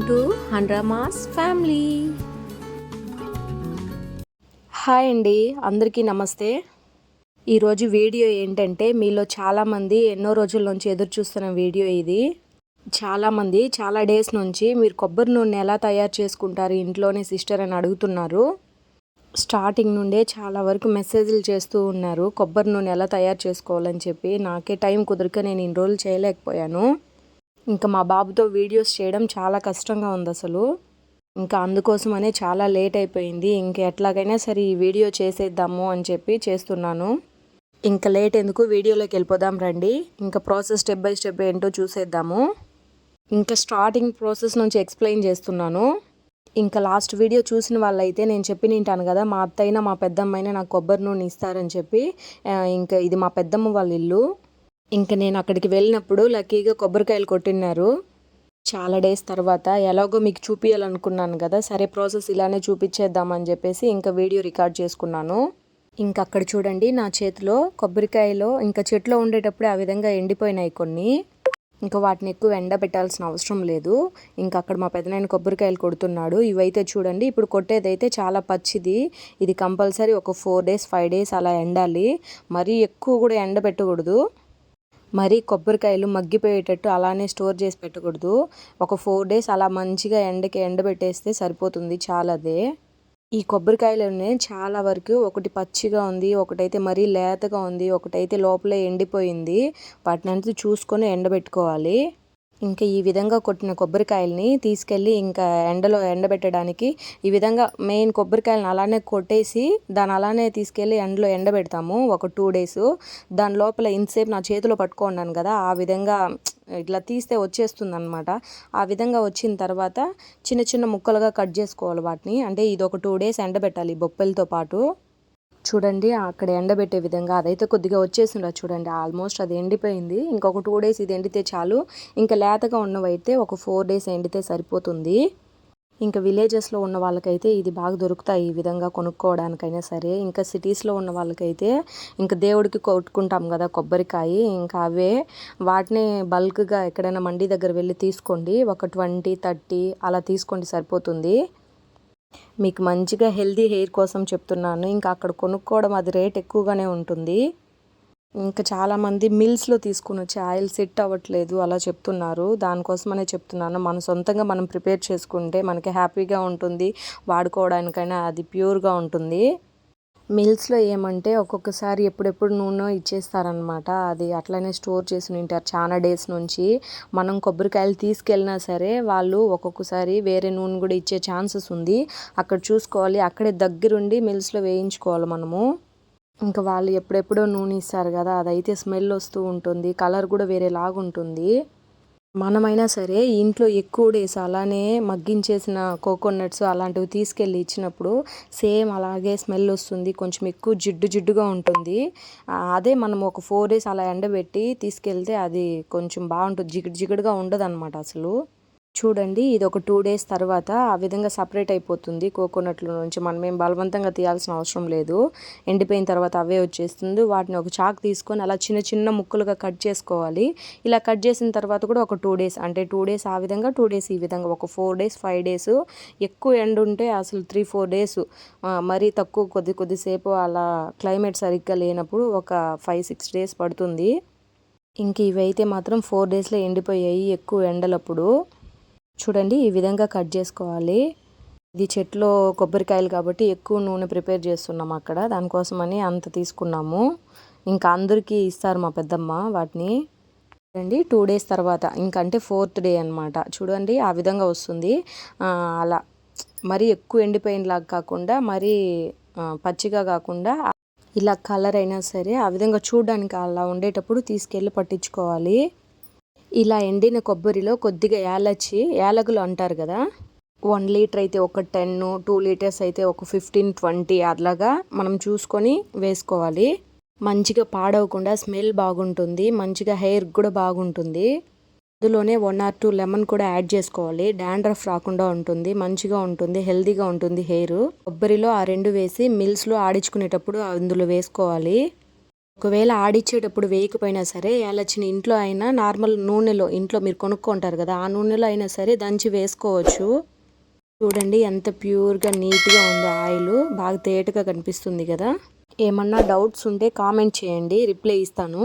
To హండ్రామాస్ family. Hi అండి, అందరికీ నమస్తే. ఈరోజు వీడియో ఏంటంటే, మీలో చాలామంది ఎన్నో రోజుల నుంచి ఎదురు చూస్తున్న వీడియో ఇది. చాలామంది చాలా డేస్ నుంచి మీరు కొబ్బరి నూనె ఎలా తయారు చేసుకుంటారు ఇంట్లోనే సిస్టర్ అని అడుగుతున్నారు. స్టార్టింగ్ నుండే చాలా వరకు మెసేజ్లు చేస్తూ ఉన్నారు కొబ్బరి నూనె ఎలా తయారు చేసుకోవాలని చెప్పి. నాకే టైం కుదరక నేను ఇన్ని రోజులు చేయలేకపోయాను. ఇంకా మా బాబుతో వీడియోస్ చేయడం చాలా కష్టంగా ఉంది అసలు. ఇంకా అందుకోసమనే చాలా లేట్ అయిపోయింది. ఇంకా ఎట్లాగైనా సరే ఈ వీడియో చేసేద్దాము అని చెప్పి చేస్తున్నాను. ఇంకా లేట్ ఎందుకు, వీడియోలోకి వెళ్ళిపోదాం రండి. ఇంకా ప్రాసెస్ స్టెప్ బై స్టెప్ ఏంటో చూసేద్దాము. ఇంకా స్టార్టింగ్ ప్రాసెస్ నుంచి ఎక్స్ప్లెయిన్ చేస్తున్నాను. ఇంకా లాస్ట్ వీడియో చూసిన వాళ్ళైతే నేను చెప్పి వింటాను కదా, మా అత్తయ్య మా పెద్దమ్మైనా నాకు కొబ్బరి నూనె ఇస్తారని చెప్పి. ఇంకా ఇది మా పెద్దమ్మ వాళ్ళ ఇల్లు. ఇంకా నేను అక్కడికి వెళ్ళినప్పుడు లక్కీగా కొబ్బరికాయలు కొట్టినారు. చాలా డేస్ తర్వాత ఎలాగో మీకు చూపించాలనుకున్నాను కదా, సరే ప్రాసెస్ ఇలానే చూపించేద్దామని చెప్పేసి ఇంకా వీడియో రికార్డ్ చేసుకున్నాను. ఇంకా అక్కడ చూడండి నా చేతిలో కొబ్బరికాయలో ఇంకా చెట్లో ఉండేటప్పుడే ఆ విధంగా ఎండిపోయినాయి కొన్ని. ఇంకా వాటిని ఎక్కువ ఎండబెట్టాల్సిన అవసరం లేదు. ఇంకా అక్కడ మా పెదనాయన కొబ్బరికాయలు కొడుతున్నాడు. ఇవైతే చూడండి, ఇప్పుడు కొట్టేదైతే చాలా పచ్చిది. ఇది కంపల్సరీ ఒక 4 days 5 days అలా ఎండాలి. మరీ ఎక్కువ కూడా ఎండబెట్టకూడదు. మరి కొబ్బరికాయలు మగ్గిపోయేటట్టు అలానే స్టోర్ చేసి పెట్టకూడదు. ఒక 4 days అలా మంచిగా ఎండబెట్టేస్తే సరిపోతుంది, చాలాదే. ఈ కొబ్బరికాయలోనే చాలా వరకు ఒకటి పచ్చిగా ఉంది, ఒకటైతే మరీ లేతగా ఉంది, ఒకటైతే లోపలే ఎండిపోయింది. వాటిని చూసుకొని ఎండబెట్టుకోవాలి. ఇంకా ఈ విధంగా కొట్టిన కొబ్బరికాయలని తీసుకెళ్ళి ఇంకా ఎండలో ఎండబెట్టడానికి ఈ విధంగా మెయిన్ కొబ్బరికాయలను అలానే కొట్టేసి దాన్ని అలానే తీసుకెళ్ళి ఎండలో ఎండబెడతాము ఒక 2 days. దాని లోపల ఇంతసేపు నా చేతిలో పట్టుకున్నాను కదా, ఆ విధంగా ఇట్లా తీస్తే వచ్చేస్తుంది అనమాట. ఆ విధంగా వచ్చిన తర్వాత చిన్న చిన్న ముక్కలుగా కట్ చేసుకోవాలి వాటిని. అంటే ఇది ఒక 2 days ఎండబెట్టాలి బొప్పలతో పాటు. చూడండి అక్కడ ఎండబెట్టే విధంగా అదైతే కొద్దిగా వచ్చేసిండ చూడండి, ఆల్మోస్ట్ అది ఎండిపోయింది. ఇంకొక 2 days ఇది ఎండితే చాలు. ఇంకా లేతగా ఉన్నవైతే ఒక 4 days ఎండితే సరిపోతుంది. ఇంకా విలేజెస్లో ఉన్న వాళ్ళకైతే ఇది బాగా దొరుకుతాయి ఈ విధంగా కొనుక్కోవడానికైనా సరే. ఇంకా సిటీస్లో ఉన్న వాళ్ళకైతే ఇంకా దేవుడికి కొట్టుకుంటాం కదా కొబ్బరికాయ, ఇంకా అవే వాటిని బల్క్గా ఎక్కడైనా మండి దగ్గర వెళ్ళి తీసుకోండి. ఒక 20-30 అలా తీసుకోండి సరిపోతుంది. మీకు మంచిగా హెల్దీ హెయిర్ కోసం చెప్తున్నాను. ఇంకా అక్కడ కొనుక్కోవడం అది రేట్ ఎక్కువగానే ఉంటుంది. ఇంకా చాలామంది మిల్స్లో తీసుకుని వచ్చి ఆయిల్ సెట్ అవ్వట్లేదు అలా చెప్తున్నారు. దానికోసమనే చెప్తున్నాను, మన సొంతంగా మనం ప్రిపేర్ చేసుకుంటే మనకి హ్యాపీగా ఉంటుంది, వాడుకోవడానికైనా అది ప్యూర్గా ఉంటుంది. మిల్స్లో ఏమంటే ఒక్కొక్కసారి ఎప్పుడెప్పుడు నూనె ఇచ్చేస్తారనమాట. అది అట్లనే స్టోర్ చేసి ఉంటారు చాలా డేస్ నుంచి. మనం కొబ్బరికాయలు తీసుకెళ్ళినా సరే వాళ్ళు ఒక్కొక్కసారి వేరే నూనె కూడా ఇచ్చే ఛాన్సెస్ ఉంది. అక్కడ చూసుకోవాలి, అక్కడే దగ్గరుండి మిల్స్లో వేయించుకోవాలి మనము. ఇంకా వాళ్ళు ఎప్పుడెప్పుడో నూనె ఇస్తారు కదా, అదైతే స్మెల్ వస్తూ ఉంటుంది, కలర్ కూడా వేరేలాగా ఉంటుంది. మనమైనా సరే ఇంట్లో ఎక్కువ డేస్ అలానే మగ్గించేసిన కోకోనట్స్ అలాంటివి తీసుకెళ్ళి ఇచ్చినప్పుడు సేమ్ అలాగే స్మెల్ వస్తుంది, కొంచెం ఎక్కువ జిడ్డుగా ఉంటుంది. అదే మనం ఒక 4 days అలా ఎండబెట్టి తీసుకెళ్తే అది కొంచెం బాగుంటుంది, జిగుడుగా ఉండదు అనమాట అసలు. చూడండి ఇది ఒక 2 days తర్వాత ఆ విధంగా సపరేట్ అయిపోతుంది కోకోనట్ల నుంచి. మనం ఏం బలవంతంగా తీయాల్సిన అవసరం లేదు. ఎండిపోయిన తర్వాత అవే వచ్చేస్తుంది. వాటిని ఒక చాక్ తీసుకొని అలా చిన్న చిన్న ముక్కలుగా కట్ చేసుకోవాలి. ఇలా కట్ చేసిన తర్వాత కూడా ఒక 2 days, అంటే 2 days ఆ విధంగా 2 days ఈ విధంగా ఒక 4 days 5 days. ఎక్కువ ఎండ ఉంటే అసలు 3-4 days, మరీ తక్కువ కొద్దిసేపు అలా క్లైమేట్ సరిగ్గా లేనప్పుడు ఒక 5-6 days పడుతుంది. ఇంక ఇవైతే మాత్రం 4 daysలో ఎండిపోయాయి ఎక్కువ ఎండలప్పుడు. చూడండి ఈ విధంగా కట్ చేసుకోవాలి. ఇది చెట్లో కొబ్బరికాయలు కాబట్టి ఎక్కువ నూనె ప్రిపేర్ చేస్తున్నాం అక్కడ, దానికోసమని అంత తీసుకున్నాము. ఇంకా అందరికీ ఇస్తారు మా పెద్దమ్మ వాటిని. చూడండి 2 days తర్వాత ఇంకంటే 4th day అనమాట. చూడండి ఆ విధంగా వస్తుంది. అలా మరీ ఎక్కువ ఎండిపోయినలాగా కాకుండా మరీ పచ్చిగా కాకుండా ఇలా కలర్ అయినా సరే ఆ విధంగా చూడడానికి అలా ఉండేటప్పుడు తీసుకెళ్ళి పట్టించుకోవాలి. ఇలా ఎండిన కొబ్బరిలో కొద్దిగా యాలకులు అంటారు కదా, 1 liter అయితే ఒక 10, 2 liters అయితే ఒక 15-20 అలాగా మనం చూసుకొని వేసుకోవాలి. మంచిగా పాడవకుండా స్మెల్ బాగుంటుంది, మంచిగా హెయిర్ కూడా బాగుంటుంది. అందులోనే 1 or 2 లెమన్ కూడా యాడ్ చేసుకోవాలి. డాండ్రఫ్ రాకుండా ఉంటుంది, మంచిగా ఉంటుంది, హెల్దీగా ఉంటుంది హెయిర్. కొబ్బరిలో ఆ 2 వేసి మిల్స్లో ఆడించుకునేటప్పుడు అందులో వేసుకోవాలి. ఒకవేళ ఆడిచ్చేటప్పుడు వేయకపోయినా సరే యాలచ్చిని ఇంట్లో అయినా నార్మల్ నూనెలో ఇంట్లో మీరు కొనుక్కుంటారు కదా, ఆ నూనెలో అయినా సరే దంచి వేసుకోవచ్చు. చూడండి ఎంత ప్యూర్గా నీట్గా ఉందో ఆయిల్, బాగా తేటగా కనిపిస్తుంది కదా. ఏమన్నా డౌట్స్ ఉంటే కామెంట్ చేయండి, రిప్లై ఇస్తాను.